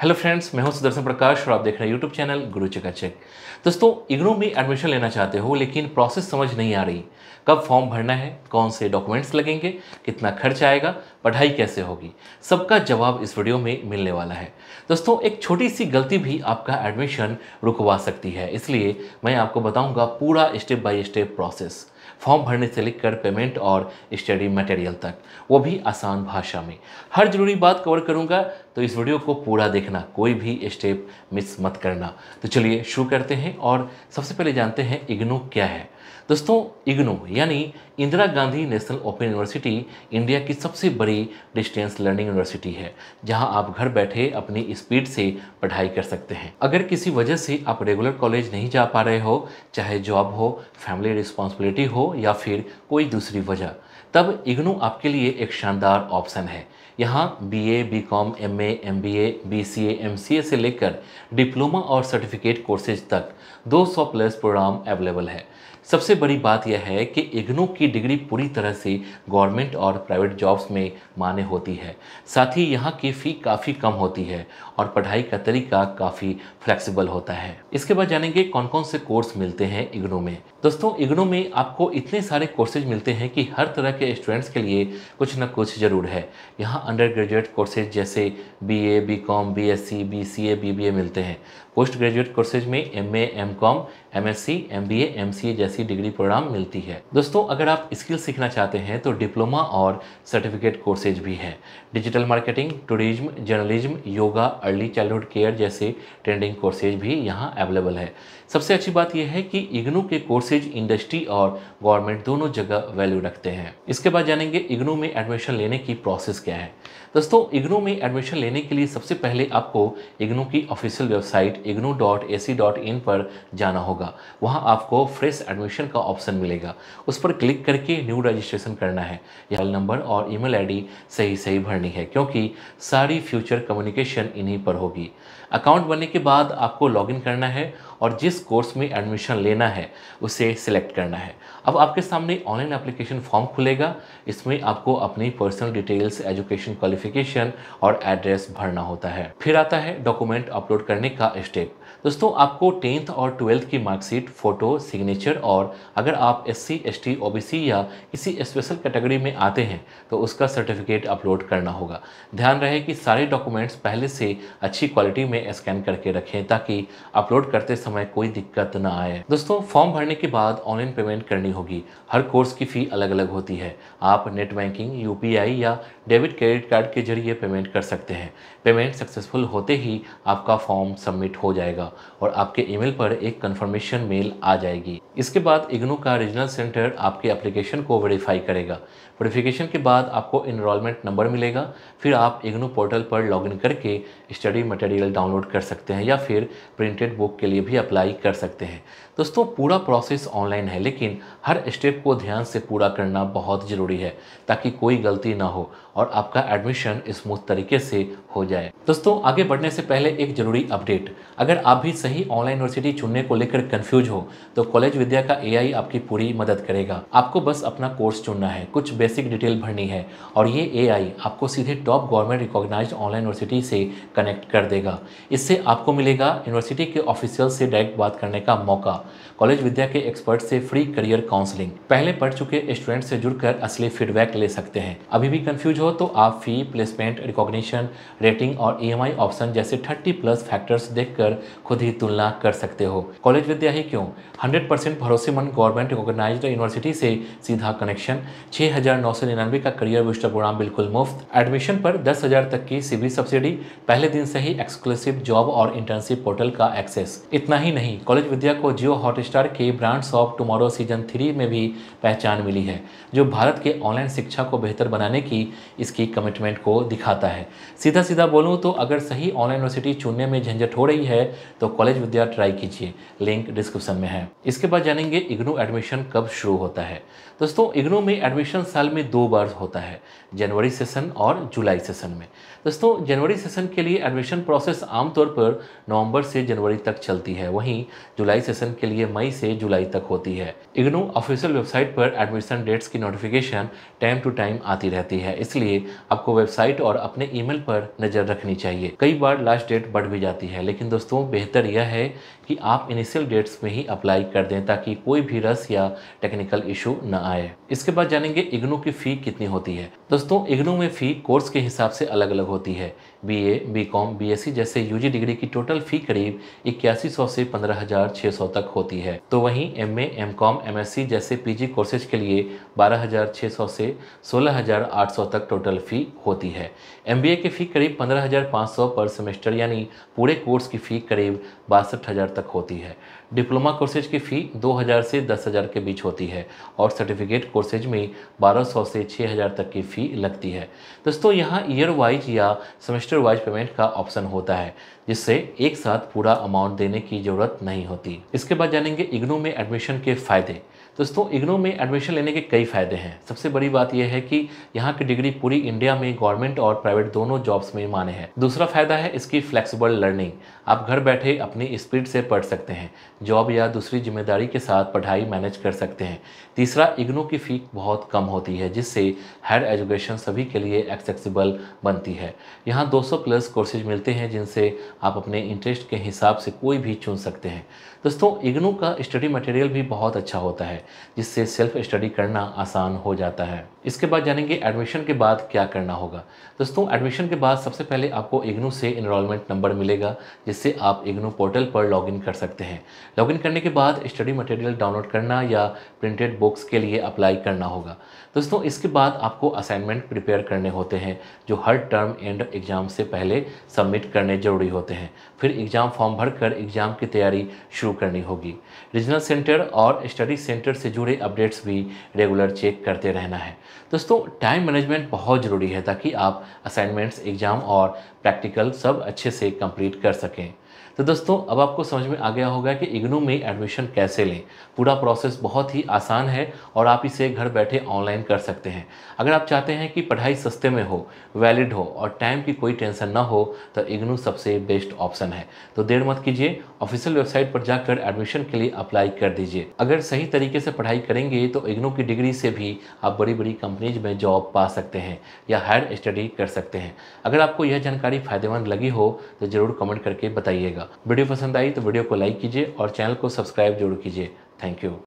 Hello friends, मैं हूं सुदर्शन प्रकाश और आप देख रहे हैं यूट्यूब चैनल गुरु चकाचक। दोस्तों, इग्नू में एडमिशन लेना चाहते हो लेकिन प्रोसेस समझ नहीं आ रही। कब फॉर्म भरना है, कौन से डॉक्यूमेंट्स लगेंगे, कितना खर्च आएगा, पढ़ाई कैसे होगी, सबका जवाब इस वीडियो में मिलने वाला है। दोस्तों, एक छोटी सी गलती भी आपका एडमिशन रुकवा सकती है, इसलिए मैं आपको बताऊंगा पूरा step by step process, form भरने से लेकर पेमेंट और स्टडी मटेरियल तक, वो भी आसान भाषा में। हर जरूरी बात कवर करूंगा, तो इस वीडियो को पूरा देखना, कोई भी स्टेप मिस मत करना। तो चलिए शुरू करते हैं और सबसे पहले जानते हैं इग्नू क्या है। दोस्तों, इग्नू यानी Indira Gandhi national open university India की सबसे बड़ी डिस्टेंस लर्निंग यूनिवर्सिटी है, जहां आप घर बैठे अपनी स्पीड से पढ़ाई कर सकते हैं। अगर किसी वजह से आप रेगुलर कॉलेज नहीं जा पा रहे हो, चाहे जॉब हो, फैमिली रिस्पॉन्सिबिलिटी हो या फिर कोई दूसरी वजह, तब इग्नू आपके लिए एक शानदार ऑप्शन है। यहाँ BA, BCom, MA, MBA, BCA, MCA से लेकर डिप्लोमा और सर्टिफिकेट कोर्सेज तक 200 प्लस प्रोग्राम अवेलेबल है। सबसे बड़ी बात यह है कि इग्नू की डिग्री पूरी तरह से गवर्नमेंट और प्राइवेट जॉब्स में मान्य होती है। साथ ही यहाँ की फ़ी काफ़ी कम होती है और पढ़ाई का तरीका काफ़ी फ्लेक्सिबल होता है। इसके बाद जानेंगे कौन कौन से कोर्स मिलते हैं इग्नू में। दोस्तों, इग्नू में आपको इतने सारे कोर्सेज मिलते हैं कि हर तरह के स्टूडेंट्स के लिए कुछ ना कुछ ज़रूर है। यहाँ अंडर ग्रेजुएट कोर्सेज जैसे BA, BCom, BSc, BCA, BBA मिलते हैं। पोस्ट ग्रेजुएट कोर्सेज में MA, MCom, MSc, MBA, MCA जैसी डिग्री प्रोग्राम मिलती है। दोस्तों, अगर आप स्किल सीखना चाहते हैं तो डिप्लोमा और सर्टिफिकेट कोर्सेज भी हैं। Digital marketing, tourism, journalism, yoga, early childhood care जैसे ट्रेंडिंग कोर्सेज भी यहाँ अवेलेबल है। सबसे अच्छी बात यह है कि इग्नू के कोर्सेज इंडस्ट्री और गवर्नमेंट दोनों जगह वैल्यू रखते हैं। इसके बाद जानेंगे इग्नू में एडमिशन लेने की प्रोसेस क्या है। दोस्तों, इग्नू में एडमिशन लेने के लिए सबसे पहले आपको इग्नू की ऑफिशियल वेबसाइट ignou.ac.in पर जाना होगा। वहां आपको फ्रेश एडमिशन का ऑप्शन मिलेगा, उस पर क्लिक करके न्यू रजिस्ट्रेशन करना है। मोबाइल नंबर और ईमेल आईडी सही भरनी है, क्योंकि सारी फ्यूचर कम्युनिकेशन इन्हीं पर होगी। अकाउंट बनने के बाद आपको लॉगिन करना है और जिस कोर्स में एडमिशन लेना है उसे सिलेक्ट करना है। अब आपके सामने ऑनलाइन एप्लीकेशन फॉर्म खुलेगा। इसमें आपको अपनी पर्सनल डिटेल्स, एजुकेशन क्वालिफिकेशन और एड्रेस भरना होता है। फिर आता है डॉक्यूमेंट अपलोड करने का स्टेप। दोस्तों, आपको 10th और 12th की मार्कशीट, फोटो, सिग्नेचर और अगर आप SC, ST, OBC या किसी स्पेशल कैटेगरी में आते हैं तो उसका सर्टिफिकेट अपलोड करना होगा। ध्यान रहे कि सारे डॉक्यूमेंट्स पहले से अच्छी क्वालिटी में स्कैन करके रखें ताकि अपलोड करते समय कोई दिक्कत ना आए। दोस्तों, फॉर्म भरने के बाद ऑनलाइन पेमेंट करनी होगी। हर कोर्स की फ़ी अलग अलग होती है। आप नेट बैंकिंग, UPI या डेबिट क्रेडिट कार्ड के जरिए पेमेंट कर सकते हैं। पेमेंट सक्सेसफुल होते ही आपका फॉर्म सबमिट हो जाएगा और आपके ईमेल पर एक कंफर्मेशन मेल आ जाएगी। इसके बाद इग्नू का रीजनल सेंटर आपके एप्लीकेशन को वेरीफाई करेगा। वेरिफिकेशन के बाद आपको इनरोलमेंट नंबर मिलेगा। फिर आप इग्नू पोर्टल पर लॉगिन करके स्टडी मटेरियल डाउनलोड कर सकते हैं या फिर प्रिंटेड बुक के लिए भी अप्लाई कर सकते हैं। दोस्तों, पूरा प्रोसेस ऑनलाइन है, लेकिन हर स्टेप को ध्यान से पूरा करना बहुत ज़रूरी है ताकि कोई गलती ना हो और आपका एडमिशन स्मूथ तरीके से हो जाए। दोस्तों, आगे बढ़ने से पहले एक ज़रूरी अपडेट। अगर आप भी सही ऑनलाइन यूनिवर्सिटी चुनने को लेकर कंफ्यूज हो तो कॉलेज विद्या का AI आपकी पूरी मदद करेगा। आपको बस अपना कोर्स चुनना है, कुछ बेसिक डिटेल भरनी है और ये AI आपको सीधे top government recognised online university से कनेक्ट कर देगा। इससे आपको मिलेगा यूनिवर्सिटी के ऑफिशियल से डायरेक्ट बात करने का मौका, कॉलेज विद्या के एक्सपर्ट से फ्री करियर काउंसलिंग, पहले पढ़ चुके स्टूडेंट से जुड़कर असली फीडबैक ले सकते हैं। अभी भी कंफ्यूज हो तो आप फी, प्लेसमेंट, रिकॉग्निशन, रेटिंग और EMI ऑप्शन जैसे 30+ फैक्टर्स देखकर खुद ही तुलना कर सकते हो। कॉलेज विद्या ही क्यों, 100% भरोसेमंद गवर्नमेंट रिकॉग्नाइज्ड यूनिवर्सिटी से सीधा कनेक्शन, 6,999 का करियर बूस्टर प्रोग्राम बिल्कुल मुफ्त, एडमिशन पर 10,000 तक की CB सब्सिडी, पहले दिन से ही एक्सक्लूसिव जॉब और इंटर्नशिप पोर्टल का एक्सेस। इतना ही नहीं, कॉलेज विद्या को जियो हॉटस्टार के ब्रांड्स ऑफ टुमारो सीजन 3 में भी पहचान मिली है, जो भारत के ऑनलाइन शिक्षा को बेहतर बनाने की इसकी कमिटमेंट को दिखाता है। सीधा बोलूं तो अगर सही ऑनलाइन यूनिवर्सिटी चुनने में झंझट हो रही है तो कॉलेज विद्या ट्राई कीजिए, लिंक डिस्क्रिप्शन में है। इसके बाद जानेंगे इग्नू एडमिशन कब शुरू होता है। दोस्तों, इग्नू में एडमिशन साल में 2 बार होता है, जनवरी सेशन और जुलाई सेशन में। दोस्तों, जनवरी सेशन के लिए एडमिशन प्रोसेस आमतौर पर नवंबर से जनवरी तक चलती है, वहीं जुलाई सेशन के लिए मई से जुलाई तक होती है। इग्नू ऑफिशियल वेबसाइट पर एडमिशन डेट्स की नोटिफिकेशन टाइम टू टाइम आती रहती है, इसलिए लिए आपको वेबसाइट और अपने ईमेल पर नज़र रखनी चाहिए। कई बार लास्ट डेट बढ़ भी जाती है, लेकिन दोस्तों बेहतर यह है कि आप इनिशियल डेट्स में ही अप्लाई कर दें ताकि कोई भी रस या टेक्निकल इशू न आए। इसके बाद जानेंगे इग्नू की फ़ी कितनी होती है। दोस्तों इग्नू में फ़ी कोर्स के हिसाब से अलग अलग होती है। BA, BCom, BSc जैसे UG डिग्री की टोटल फ़ी करीब 8100 से 15,600 तक होती है। तो वहीं MA, MCom, MSc जैसे PG कोर्सेज के लिए 12,600 से 16,800 तक टोटल फ़ी होती है। MBA की फ़ी करीब 15,500 पर सेमेस्टर यानी पूरे कोर्स की फ़ी करीब 62,000 तक होती है। डिप्लोमा कोर्सेज की फ़ी 2,000 से 10,000 के बीच होती है और सर्टिफिकेट कोर्सेज में 1,200 से 6,000 तक की फ़ी लगती है। दोस्तों यहाँ ईयर वाइज या सेमेस्टर वाइज पेमेंट का ऑप्शन होता है, जिससे एक साथ पूरा अमाउंट देने की ज़रूरत नहीं होती। इसके बाद जानेंगे इग्नू में एडमिशन के फ़ायदे। दोस्तों इग्नू में एडमिशन लेने के कई फ़ायदे हैं। सबसे बड़ी बात यह है कि यहाँ की डिग्री पूरी इंडिया में गवर्नमेंट और प्राइवेट दोनों जॉब्स में मान्य है। दूसरा फ़ायदा है इसकी फ्लेक्सिबल लर्निंग। आप घर बैठे अपनी स्पीड से पढ़ सकते हैं, जॉब या दूसरी जिम्मेदारी के साथ पढ़ाई मैनेज कर सकते हैं। तीसरा, इग्नू की फ़ी बहुत कम होती है, जिससे हायर एजुकेशन सभी के लिए एक्सेसिबल बनती है। यहाँ 200 प्लस कोर्सेज मिलते हैं, जिनसे आप अपने इंटरेस्ट के हिसाब से कोई भी चुन सकते हैं। दोस्तों इग्नू का स्टडी मटेरियल भी बहुत अच्छा होता है, जिससे सेल्फ स्टडी करना आसान हो जाता है। इसके बाद जानेंगे एडमिशन के बाद क्या करना होगा। दोस्तों एडमिशन के बाद सबसे पहले आपको इग्नू से इनरोलमेंट नंबर मिलेगा, जिससे आप इग्नू पोर्टल पर लॉगिन कर सकते हैं। लॉगिन करने के बाद स्टडी मटेरियल डाउनलोड करना या प्रिंटेड बुक्स के लिए अप्लाई करना होगा। दोस्तों इसके बाद आपको असाइनमेंट प्रिपेयर करने होते हैं, जो हर टर्म एंड एग्ज़ाम से पहले सबमिट करने ज़रूरी होते हैं। फिर एग्ज़ाम फॉर्म भरकर एग्ज़ाम की तैयारी शुरू करनी होगी। रीजनल सेंटर और स्टडी सेंटर से जुड़े अपडेट्स भी रेगुलर चेक करते रहना है। दोस्तों टाइम मैनेजमेंट बहुत ज़रूरी है, ताकि आप असाइनमेंट्स, एग्ज़ाम और प्रैक्टिकल सब अच्छे से कंप्लीट कर सकें। तो दोस्तों अब आपको समझ में आ गया होगा कि इग्नू में एडमिशन कैसे लें। पूरा प्रोसेस बहुत ही आसान है और आप इसे घर बैठे ऑनलाइन कर सकते हैं। अगर आप चाहते हैं कि पढ़ाई सस्ते में हो, वैलिड हो और टाइम की कोई टेंशन ना हो, तो इग्नू सबसे बेस्ट ऑप्शन है। तो देर मत कीजिए, ऑफिशियल वेबसाइट पर जाकर एडमिशन के लिए अप्लाई कर दीजिए। अगर सही तरीके से पढ़ाई करेंगे तो इग्नू की डिग्री से भी आप बड़ी बड़ी कंपनीज में जॉब पा सकते हैं या हायर स्टडी कर सकते हैं। अगर आपको यह जानकारी फायदेमंद लगी हो तो ज़रूर कमेंट करके बताइएगा। वीडियो पसंद आई तो वीडियो को लाइक कीजिए और चैनल को सब्सक्राइब जरूर कीजिए। Thank you.